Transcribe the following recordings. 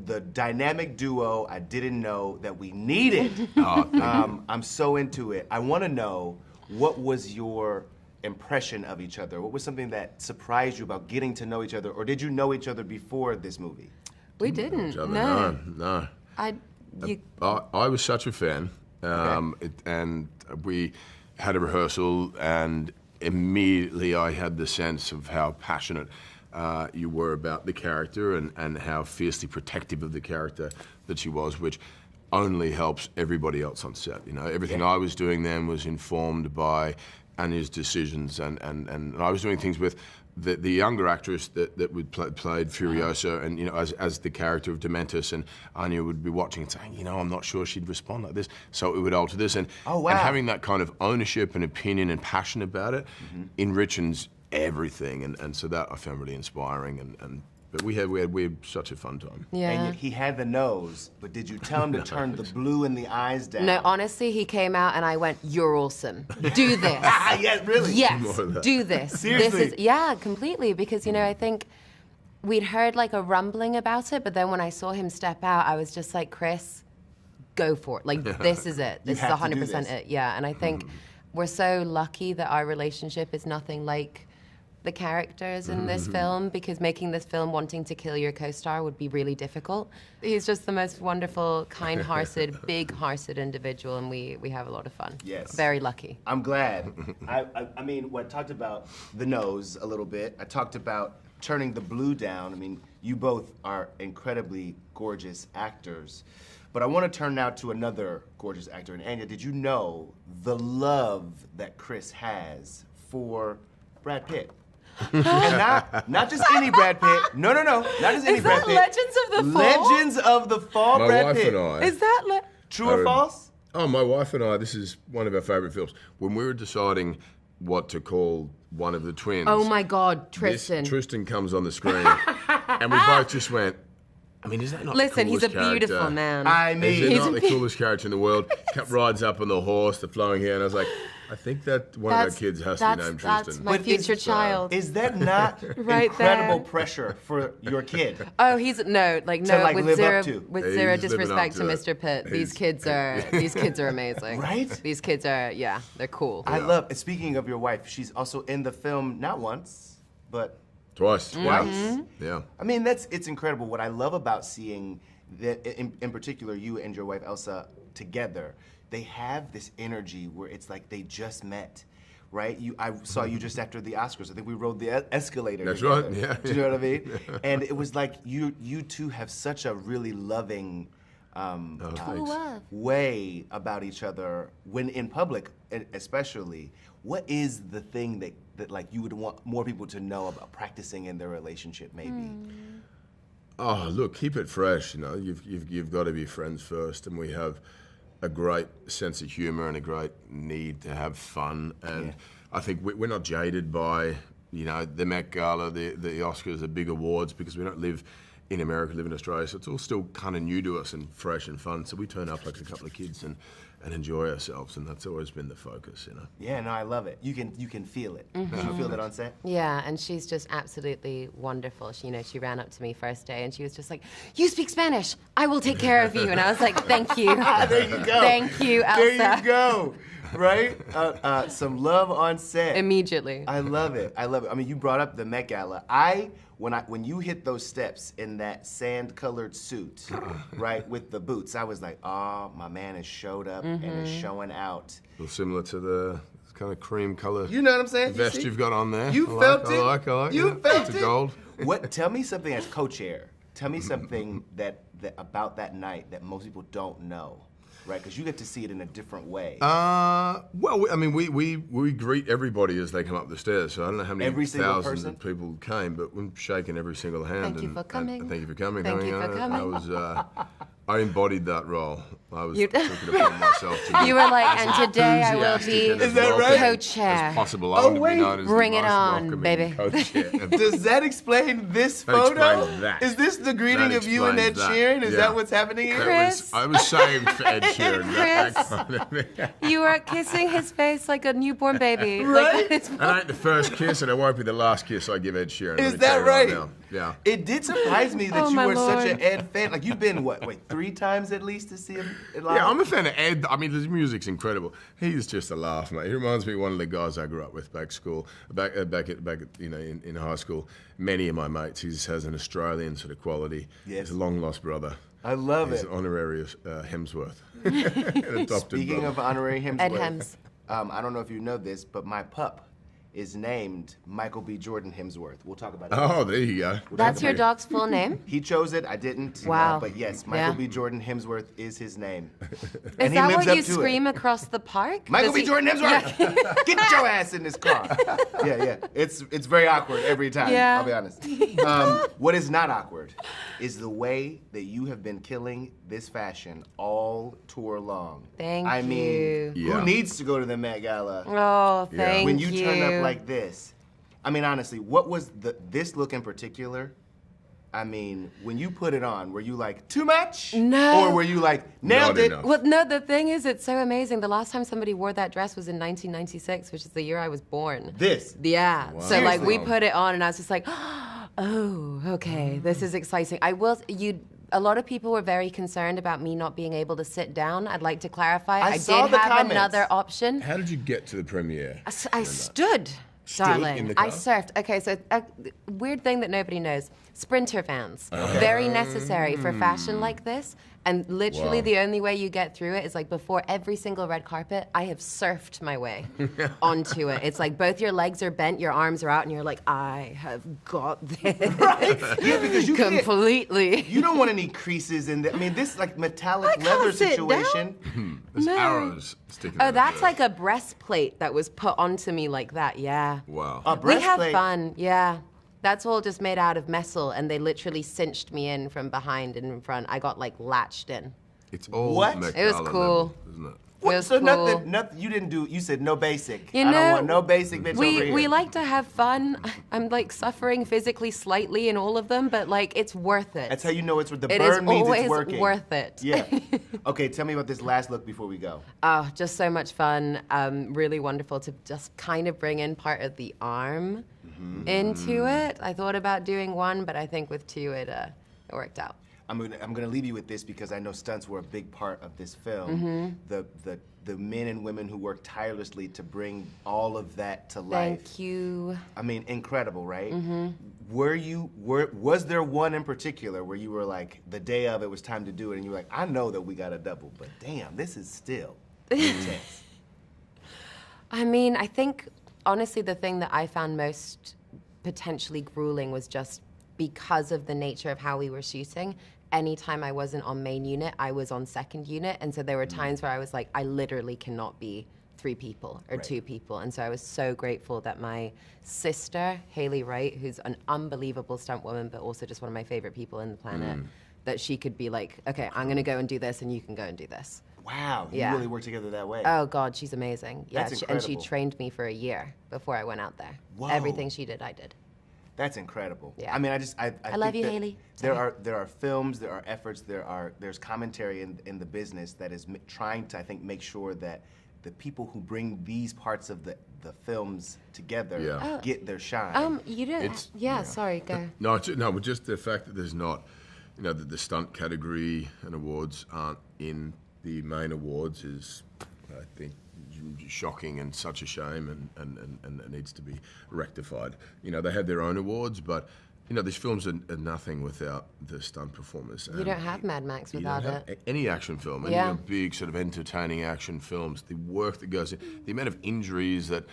the dynamic duo I didn't know that we needed. I'm so into it. I want to know, what was your impression of each other? What was something that surprised you about getting to know each other, or did you know each other before this movie? We didn't. No. I was such a fan, and we had a rehearsal, and immediately I had the sense of how passionate you were about the character and how fiercely protective of the character that she was, which only helps everybody else on set. You know, everything I was doing then was informed by Anya's decisions, and I was doing things with the younger actress that played Furiosa, and you know, as the character of Dementis, and Anya would be watching and saying, you know, I'm not sure she'd respond like this, so it would alter this, and and having that kind of ownership and opinion and passion about it enriches everything, and so that I found really inspiring, but we had such a fun time. Yeah. And he had the nose, but did you tell him to turn the blue in the eyes down? No, honestly, he came out and I went, "You're awesome. Do this." Yeah, really? Yes, do this. Seriously? This is, yeah, completely. Because, you know, I think we'd heard like a rumbling about it, but then when I saw him step out, I was just like, Chris, go for it. Like, this is it. This is 100% it. Yeah, and I think we're so lucky that our relationship is nothing like the characters in this film, because making this film wanting to kill your co-star would be really difficult. He's just the most wonderful, kind-hearted, big-hearted individual, and we have a lot of fun. Yes. Very lucky. I'm glad. I mean, I talked about the nose a little bit. I talked about turning the blue down. I mean, you both are incredibly gorgeous actors. But I want to turn now to another gorgeous actor. And Anya, did you know the love that Chris has for Brad Pitt? And not just any Brad Pitt. No. Not just any Brad Pitt. Legends of the Fall? Legends of the Fall, Brad Pitt. My wife and I. Is that True or false? Oh, my wife and I, this is one of our favourite films. When we were deciding what to call one of the twins. Oh my God, Tristan. Tristan comes on the screen, and we both just went, I mean, is that not Listen, the he's a coolest character? beautiful man. I mean, Is he not the coolest character in the world? Rides up on the horse, the flowing hair, and I was like, I think that one of our kids has to be named Tristan. That's my future child. Is that not Right incredible there. pressure for your kid? Oh, he's no, like, live up to. with Yeah, zero he's living disrespect up to to it. Mr. Pitt. These kids are amazing. Right? These kids are, yeah, they're cool. I love, speaking of your wife, she's also in the film, not once, but Twice. Yeah. I mean, it's incredible. What I love about seeing that, in particular, you and your wife Elsa together, they have this energy where it's like they just met, right? I saw you just after the Oscars. I think we rode the escalator. That's together. right. Yeah. Do you know what I mean? And it was like you two have such a really loving way about each other when in public, especially. What is the thing that like you would want more people to know about practicing in their relationship, maybe? Oh, look, keep it fresh. You know, you've got to be friends first, and we have a great sense of humor and a great need to have fun. And I think we're not jaded by, you know, the Met Gala, the Oscars, the big awards, because we don't live in America, live in Australia. So it's all still kind of new to us and fresh and fun. So we turn up like a couple of kids and enjoy ourselves, and that's always been the focus, you know. Yeah, no, I love it. You can feel it. Did you feel that on set? Yeah, and she's just absolutely wonderful. She, you know, she ran up to me first day and she was just like, "You speak Spanish. I will take care of you." And I was like, "Thank you." There you go. Thank you, Elsa. There you go. Right? Some love on set. Immediately. I love it. I love it. I mean, you brought up the Met Gala. When you hit those steps in that sand-colored suit, right, with the boots, I was like, oh, my man has showed up and is showing out. A little similar to the kind of cream color. You know what I'm saying? Vest you've got on there. You felt it. I like. You yeah. felt It's it. gold. Tell me something as co-chair. Tell me something that about that night that most people don't know. Right, because you get to see it in a different way. Well, I mean, we greet everybody as they come up the stairs. So I don't know how many thousands of people came, but we're shaking every single hand. Thank you for coming. Thank you for coming. Thank you for coming. I embodied that role. I was took it upon myself to You were like, and today I will enthusiastic be and as welcoming co-chair. as possible. I want to wait. be known as Bring the it most on, welcoming baby. co-chair. Does that explain this That photo? explains that. Is this the greeting That of you and Ed explains that. Sheeran? Is Yeah. that what's happening here? Chris. I was saved for Ed Sheeran. Chris. That kind of- You were kissing his face like a newborn baby. Right? Like, it's That ain't the first kiss, and it won't be the last kiss I give Ed Sheeran. Is let me tell that you right right? now. Yeah. It did surprise me that Oh, you my were such Lord. an Ed fan. Like, you've been, 3 times at least to see him live? Yeah, I'm a fan of Ed. I mean, his music's incredible. He's just a laugh, mate. He reminds me of one of the guys I grew up with back in high school. Many of my mates. He just has an Australian sort of quality. Yes. He's a long lost brother. I love He's it. an honorary Hemsworth. An adopted Speaking brother. of honorary Hemsworth, Ed Hems. I don't know if you know this, but my pup is named Michael B. Jordan Hemsworth. We'll talk about it. Oh, there you go. That's your dog's full name? He chose it. I didn't. Wow. But yes, Michael Yeah. B. Jordan Hemsworth is his name. Is that what you scream across the park? Michael Does B. he- Jordan Hemsworth, get your ass in this car. Yeah. It's very awkward every time. Yeah. I'll be honest. What is not awkward is the way that you have been killing this fashion all tour long. Thank I mean, you. Yeah. who needs to go to the Met Gala Oh, thank when you turn up like this? I mean, honestly, what was this look in particular? I mean, when you put it on, were you like, too much? No. Or were you like, nailed Not it? enough. Well, no, the thing is, it's so amazing. The last time somebody wore that dress was in 1996, which is the year I was born. This. Yeah. Wow. So, like, we Seriously? put it on, and I was just like, oh, okay, this is exciting. A lot of people were very concerned about me not being able to sit down. I'd like to clarify. I saw did the have comments. another option. How did you get to the premiere? I stood, darling. in the I car? surfed. Okay, so a weird thing that nobody knows. Sprinter fans. Very necessary for fashion like this. And literally Wow. the only way you get through it is like before every single red carpet, I have surfed my way onto it. It's like both your legs are bent, your arms are out, and you're like, I have got this. Right? Yeah, because you can't- completely. You don't want any creases in there. I mean, this like metallic I can't leather sit situation. There's No. arrows sticking Oh, out. that's like a breastplate that was put onto me like that, yeah. Wow. A We have breastplate. fun, yeah. That's all just made out of metal, and they literally cinched me in from behind and in front. I got like latched in. It's all What? Met It was Gala cool. level, isn't it? What? It was So cool. nothing. You didn't do. You said no basic. You I don't know, want no basic bitch over here. We like to have fun. I'm like suffering physically slightly in all of them, but like it's worth it. That's how you know it's the It is burn means always it's working. worth it. Yeah. Okay, tell me about this last look before we go. Oh, just so much fun. Really wonderful to just kind of bring in part of the arm into it. I thought about doing one, but I think with two it worked out. I'm gonna leave you with this because I know stunts were a big part of this film. The men and women who worked tirelessly to bring all of that to life. Thank you. I mean, incredible, right? Was there one in particular where you were like, the day of it was time to do it, and you were like, I know that we got a double, but damn, this is still intense. I mean, I think honestly the thing that I found most potentially grueling was just because of the nature of how we were shooting. Anytime I wasn't on main unit, I was on second unit. And so there were times where I was like, I literally cannot be 3 people or Right. 2 people. And so I was so grateful that my sister, Haley Wright, who's an unbelievable stunt woman, but also just one of my favorite people in the planet, that she could be like, okay, I'm gonna go and do this and you can go and do this. Wow, you Yeah. really work together that way. Oh God, she's amazing. Yeah, That's and she incredible. trained me for a year before I went out there. Whoa. Everything she did, I did. That's incredible. Yeah. I mean, I love think you, that Haley. There Sorry. are films, there are efforts, there's commentary in the business that is trying to, I think, make sure that the people who bring these parts of the films together Yeah. Oh. get their shine. You didn't. It's- Yeah, sorry, go. No, but just the fact that there's not, that the stunt category and awards aren't in the main awards is, I think, shocking and such a shame, and it needs to be rectified. They have their own awards, but these films are nothing without the stunt performers. You don't have Mad Max You without don't have it. any action film, any Yeah. big sort of entertaining action films. The work that goes in, the amount of injuries that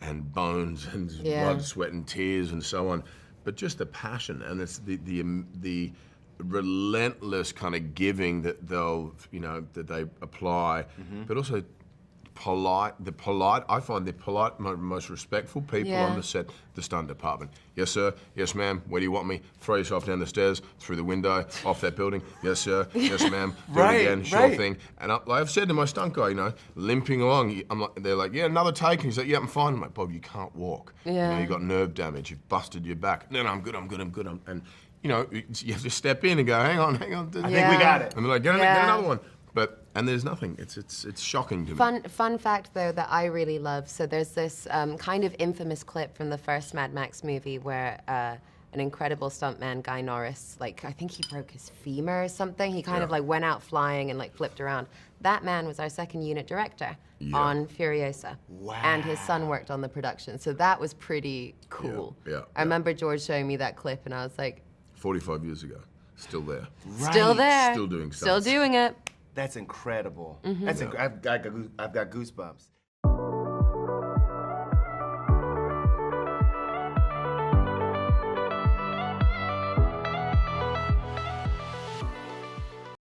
and bones and Yeah. blood, sweat, and tears and so on, but just the passion and it's the relentless kind of giving that that they apply, but also polite. I find the polite, most respectful people Yeah. on the set, the stunt department. Yes, sir. Yes, ma'am. Where do you want me? Throw yourself down the stairs, through the window, off that building. Yes, sir. Yes, ma'am. Do Right, it again. Sure right. thing. And like I've said to my stunt guy, limping along, they're like, yeah, another take. And he's like, yeah, I'm fine. I'm like, Bob, you can't walk. Yeah. You got nerve damage. You've busted your back. No, I'm good. And you have to step in and go, hang on. I think we got it. And they're like, get Yeah. another one. But And there's nothing. It's shocking to me. Fun fact, though, that I really love. So there's this kind of infamous clip from the first Mad Max movie where an incredible stuntman, Guy Norris, like I think he broke his femur or something. He kind of like went out flying and like flipped around. That man was our second unit director on Furiosa. Wow. And his son worked on the production. So that was pretty cool. I remember George showing me that clip and I was like... 45 years ago. Still there. Right. Still there. Still doing Still doing it. That's incredible. That's I've got goosebumps.